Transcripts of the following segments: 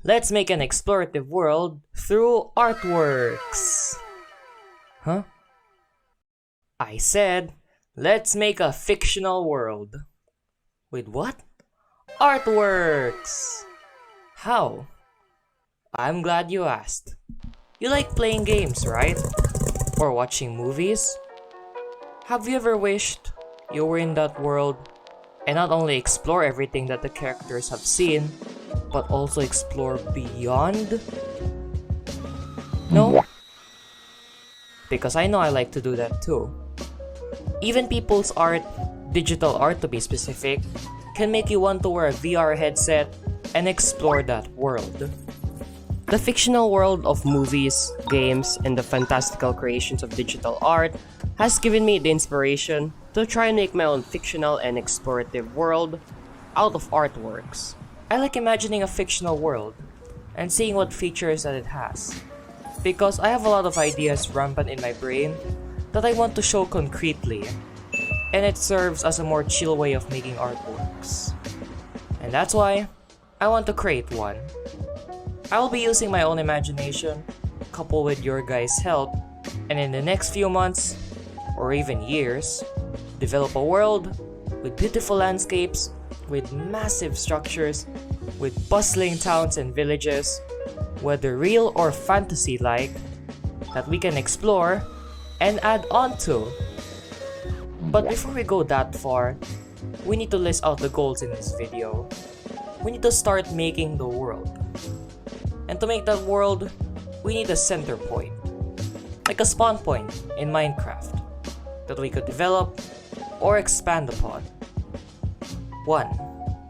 Let's make an explorative world through artworks. Huh? I said, let's make a fictional world. With what? Artworks! How? I'm glad you asked. You like playing games, right? Or watching movies? Have you ever wished you were in that world and not only explore everything that the characters have seen, but also explore beyond? No? Because I know I like to do that too. Even people's art, digital art to be specific, can make you want to wear a VR headset and explore that world. The fictional world of movies, games, and the fantastical creations of digital art has given me the inspiration to try and make my own fictional and explorative world out of artworks. I like imagining a fictional world and seeing what features that it has, because I have a lot of ideas rampant in my brain that I want to show concretely, and it serves as a more chill way of making artworks. And that's why I want to create one. I will be using my own imagination, coupled with your guys' help, and in the next few months, or even years, develop a world with beautiful landscapes, with massive structures, with bustling towns and villages, whether real or fantasy-like, that we can explore and add on to. But before we go that far, we need to list out the goals in this video. We need to start making the world. And to make that world, we need a center point, like a spawn point in Minecraft, that we could develop or expand upon. 1.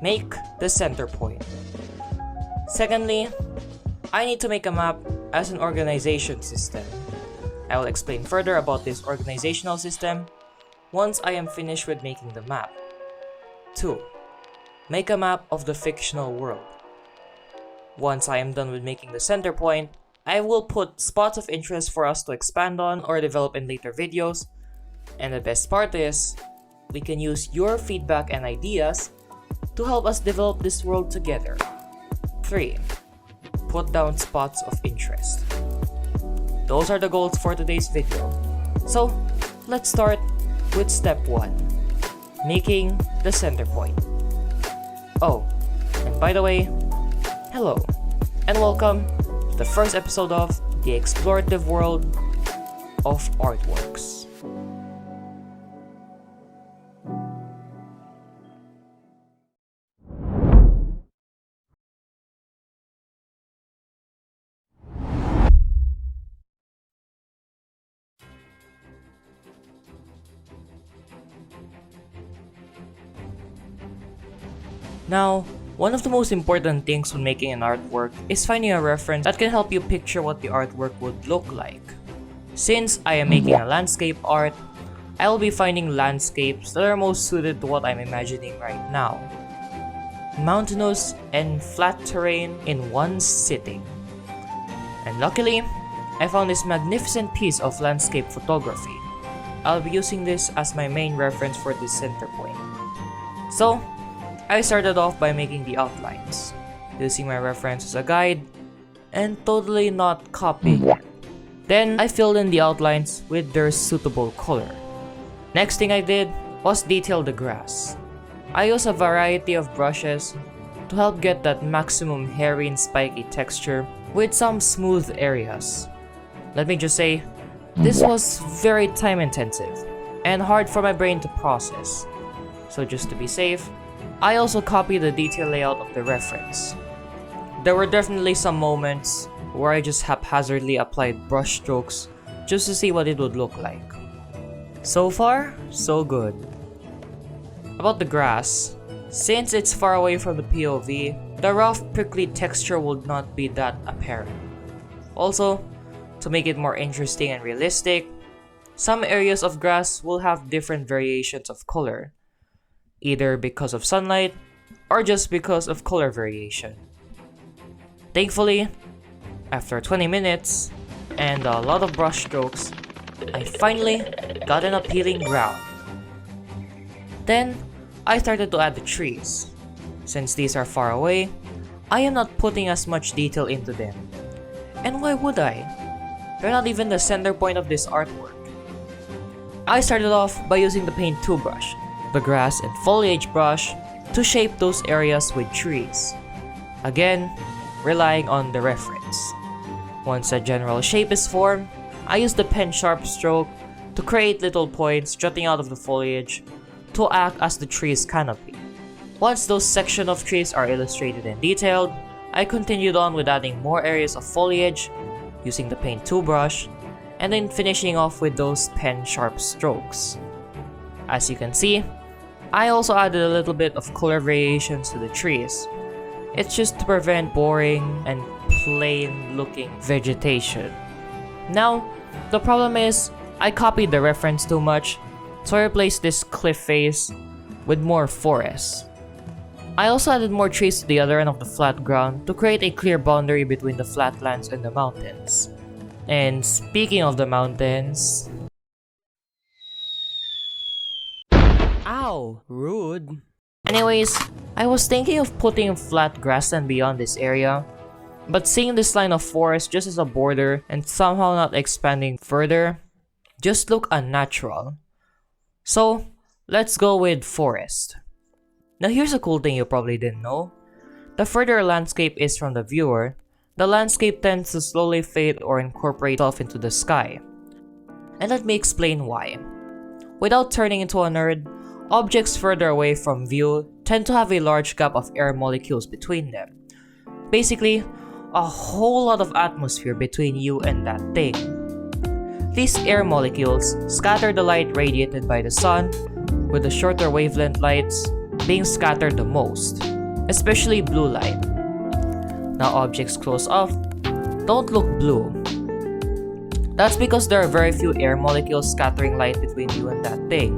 Make the center point. Secondly, I need to make a map as an organization system. I will explain further about this organizational system once I am finished with making the map. 2. Make a map of the fictional world. Once I am done with making the center point, I will put spots of interest for us to expand on or develop in later videos. And the best part is, we can use your feedback and ideas to help us develop this world together. 3. Put down spots of interest. Those are the goals for today's video. So, let's start with step 1. Making the center point. Oh, and by the way, hello, and welcome to the first episode of the Explorative World of Artworks. Now, one of the most important things when making an artwork is finding a reference that can help you picture what the artwork would look like. Since I am making a landscape art, I will be finding landscapes that are most suited to what I'm imagining right now. Mountainous and flat terrain in one sitting. And luckily, I found this magnificent piece of landscape photography. I'll be using this as my main reference for this center point. So, I started off by making the outlines, using my reference as a guide, and totally not copying it. Then I filled in the outlines with their suitable color. Next thing I did was detail the grass. I used a variety of brushes to help get that maximum hairy and spiky texture with some smooth areas. Let me just say, this was very time intensive and hard for my brain to process. So just to be safe, I also copied the detail layout of the reference. There were definitely some moments where I just haphazardly applied brush strokes just to see what it would look like. So far, so good. About the grass, since it's far away from the POV, the rough prickly texture would not be that apparent. Also, to make it more interesting and realistic, some areas of grass will have different variations of color, either because of sunlight or just because of color variation. Thankfully, after 20 minutes and a lot of brush strokes, I finally got an appealing ground. Then, I started to add the trees. Since these are far away, I am not putting as much detail into them. And why would I? They're not even the center point of this artwork. I started off by using the paint 2 brush, the grass and foliage brush, to shape those areas with trees. Again, relying on the reference. Once a general shape is formed, I use the pen sharp stroke to create little points jutting out of the foliage to act as the tree's canopy. Once those sections of trees are illustrated and detailed, I continued on with adding more areas of foliage using the paint 2 brush, and then finishing off with those pen sharp strokes. As you can see, I also added a little bit of color variations to the trees. It's just to prevent boring and plain looking vegetation. Now, the problem is, I copied the reference too much, so I replaced this cliff face with more forest. I also added more trees to the other end of the flat ground to create a clear boundary between the flatlands and the mountains. And speaking of the mountains... Ow! Rude! Anyways, I was thinking of putting flat grassland beyond this area, but seeing this line of forest just as a border and somehow not expanding further just look unnatural. So, let's go with forest. Now here's a cool thing you probably didn't know. The further a landscape is from the viewer, the landscape tends to slowly fade or incorporate itself into the sky. And let me explain why. Without turning into a nerd, objects further away from view tend to have a large gap of air molecules between them. Basically, a whole lot of atmosphere between you and that thing. These air molecules scatter the light radiated by the sun, with the shorter wavelength lights being scattered the most, especially blue light. Now objects close up don't look blue. That's because there are very few air molecules scattering light between you and that thing.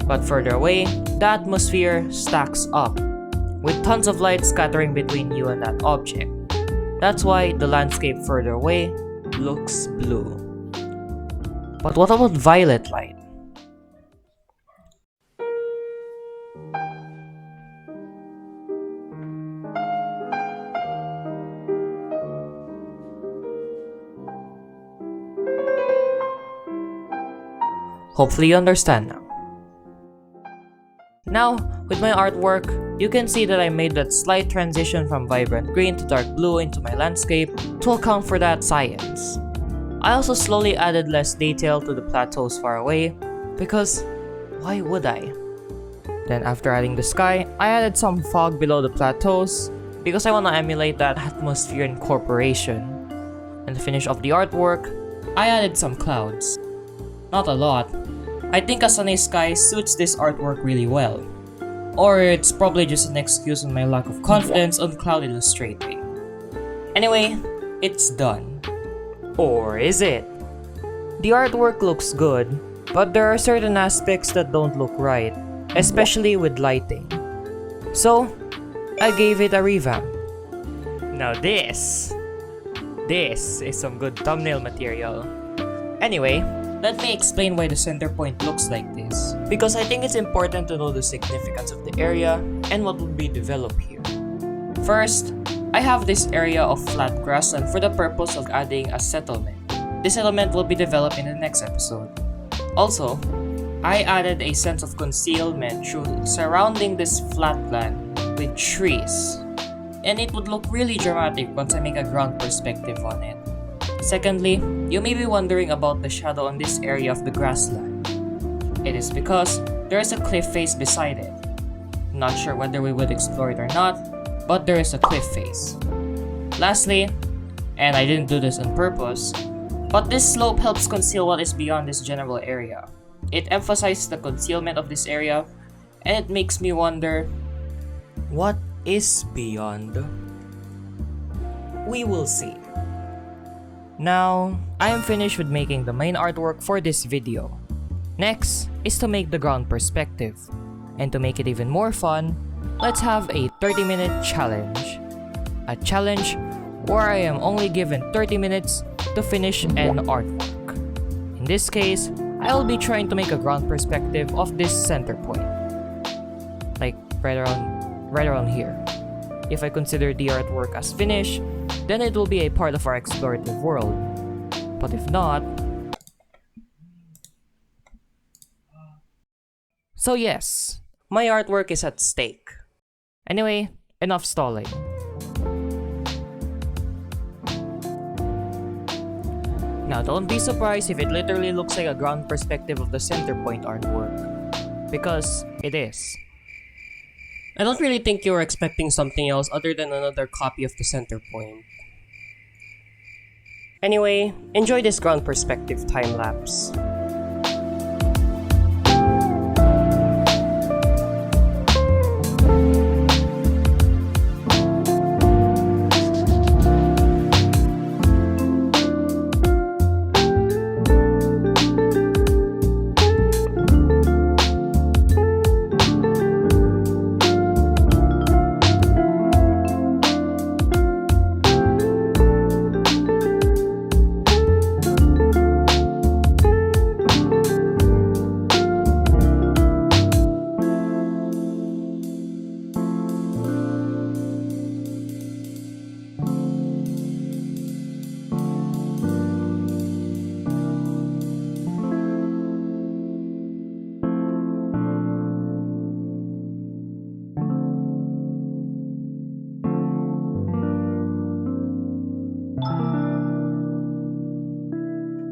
But further away, the atmosphere stacks up, with tons of light scattering between you and that object. That's why the landscape further away looks blue. But what about violet light? Hopefully you understand now. Now, with my artwork, you can see that I made that slight transition from vibrant green to dark blue into my landscape to account for that science. I also slowly added less detail to the plateaus far away, because why would I? Then after adding the sky, I added some fog below the plateaus, because I want to emulate that atmosphere incorporation. And to finish off the artwork, I added some clouds. Not a lot. I think a sunny sky suits this artwork really well. Or it's probably just an excuse on my lack of confidence on cloud illustrating. Anyway, it's done. Or is it? The artwork looks good, but there are certain aspects that don't look right, especially with lighting. So, I gave it a revamp. Now this is some good thumbnail material. Anyway, let me explain why the center point looks like this, because I think it's important to know the significance of the area and what would be developed here. First, I have this area of flat grassland for the purpose of adding a settlement. This settlement will be developed in the next episode. Also, I added a sense of concealment through surrounding this flatland with trees, and it would look really dramatic once I make a ground perspective on it. Secondly, you may be wondering about the shadow on this area of the grassland. It is because there is a cliff face beside it. Not sure whether we would explore it or not, but there is a cliff face. Lastly, and I didn't do this on purpose, but this slope helps conceal what is beyond this general area. It emphasizes the concealment of this area, and it makes me wonder, what is beyond? We will see. Now, I am finished with making the main artwork for this video. Next is to make the ground perspective. And to make it even more fun, let's have a 30-minute challenge. A challenge where I am only given 30 minutes to finish an artwork. In this case, I will be trying to make a ground perspective of this center point. Like right around here. If I consider the artwork as finished, then it will be a part of our explorative world. But if not... So yes, my artwork is at stake. Anyway, enough stalling. Now don't be surprised if it literally looks like a ground perspective of the center point artwork, because it is. I don't really think you were expecting something else other than another copy of the center point. Anyway, enjoy this ground perspective time lapse.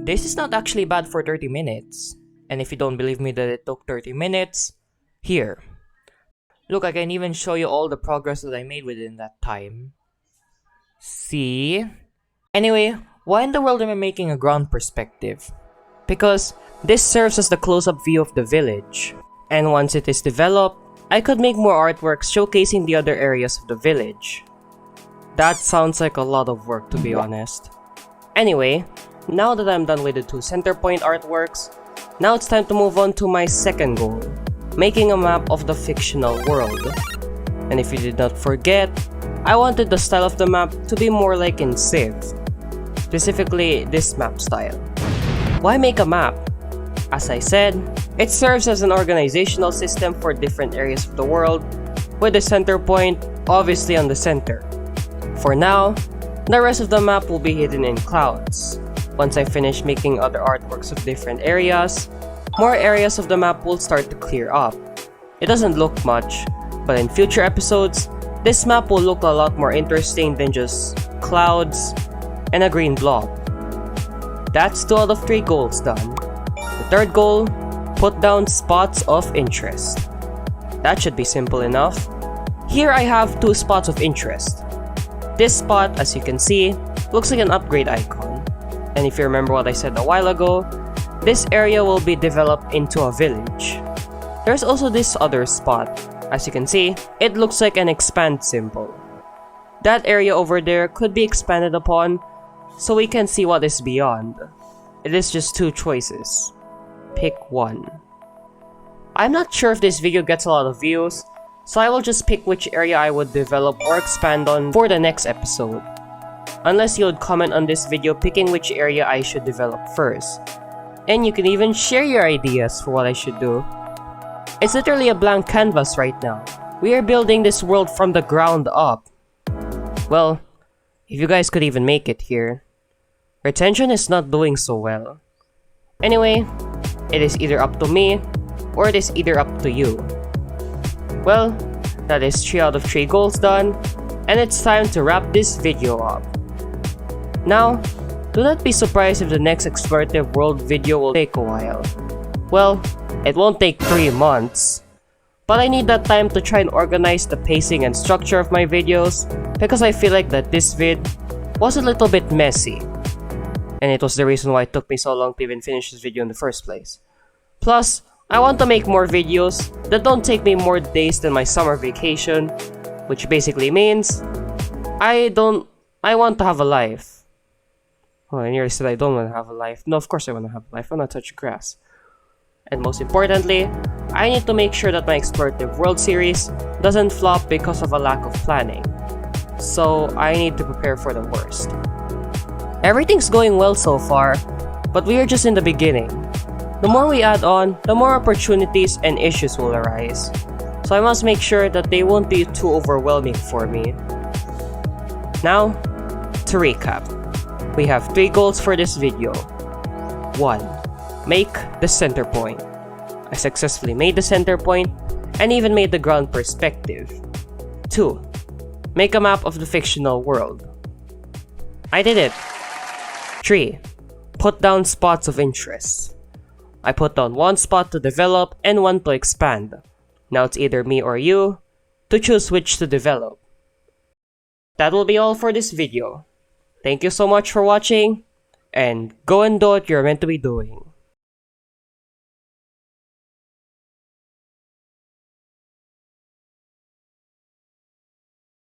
This is not actually bad for 30 minutes. And if you don't believe me that it took 30 minutes, here. Look, I can even show you all the progress that I made within that time. See? Anyway, why in the world am I making a ground perspective? Because this serves as the close-up view of the village. And once it is developed, I could make more artworks showcasing the other areas of the village. That sounds like a lot of work, to be honest. Anyway, now that I'm done with the two center point artworks, now it's time to move on to my second goal, making a map of the fictional world. And if you did not forget, I wanted the style of the map to be more like in Civ, specifically this map style. Why make a map? As I said, it serves as an organizational system for different areas of the world, with the center point obviously on the center. For now, the rest of the map will be hidden in clouds. Once I finish making other artworks of different areas, more areas of the map will start to clear up. It doesn't look much, but in future episodes, this map will look a lot more interesting than just clouds and a green blob. That's 2 out of 3 goals done. The third goal, put down spots of interest. That should be simple enough. Here I have 2 spots of interest. This spot, as you can see, looks like an upgrade icon. And if you remember what I said a while ago, this area will be developed into a village. There's also this other spot. As you can see, it looks like an expand symbol. That area over there could be expanded upon, so we can see what is beyond. It is just 2 choices. Pick one. I'm not sure if this video gets a lot of views, so I will just pick which area I would develop or expand on for the next episode. Unless you would comment on this video picking which area I should develop first. And you can even share your ideas for what I should do. It's literally a blank canvas right now. We are building this world from the ground up. Well, if you guys could even make it here. Retention is not doing so well. Anyway, it is either up to me, or it is either up to you. Well, that is 3 out of 3 goals done, and it's time to wrap this video up. Now, do not be surprised if the next Explorative World video will take a while. Well, it won't take 3 months. But I need that time to try and organize the pacing and structure of my videos, because I feel like that this vid was a little bit messy. And it was the reason why it took me so long to even finish this video in the first place. Plus, I want to make more videos that don't take me more days than my summer vacation, which basically means I want to have a life. Oh, I nearly said I don't want to have a life. No, of course I want to have a life. I want to touch grass. And most importantly, I need to make sure that my Explorative World series doesn't flop because of a lack of planning. So I need to prepare for the worst. Everything's going well so far, but we are just in the beginning. The more we add on, the more opportunities and issues will arise. so I must make sure that they won't be too overwhelming for me. Now, to recap, we have 3 goals for this video. 1. Make the center point. I successfully made the center point and even made the ground perspective. 2. Make a map of the fictional world. I did it. 3. Put down spots of interest. I put down 1 spot to develop and 1 to expand. Now it's either me or you to choose which to develop. That will be all for this video. Thank you so much for watching, and go and do what you're meant to be doing.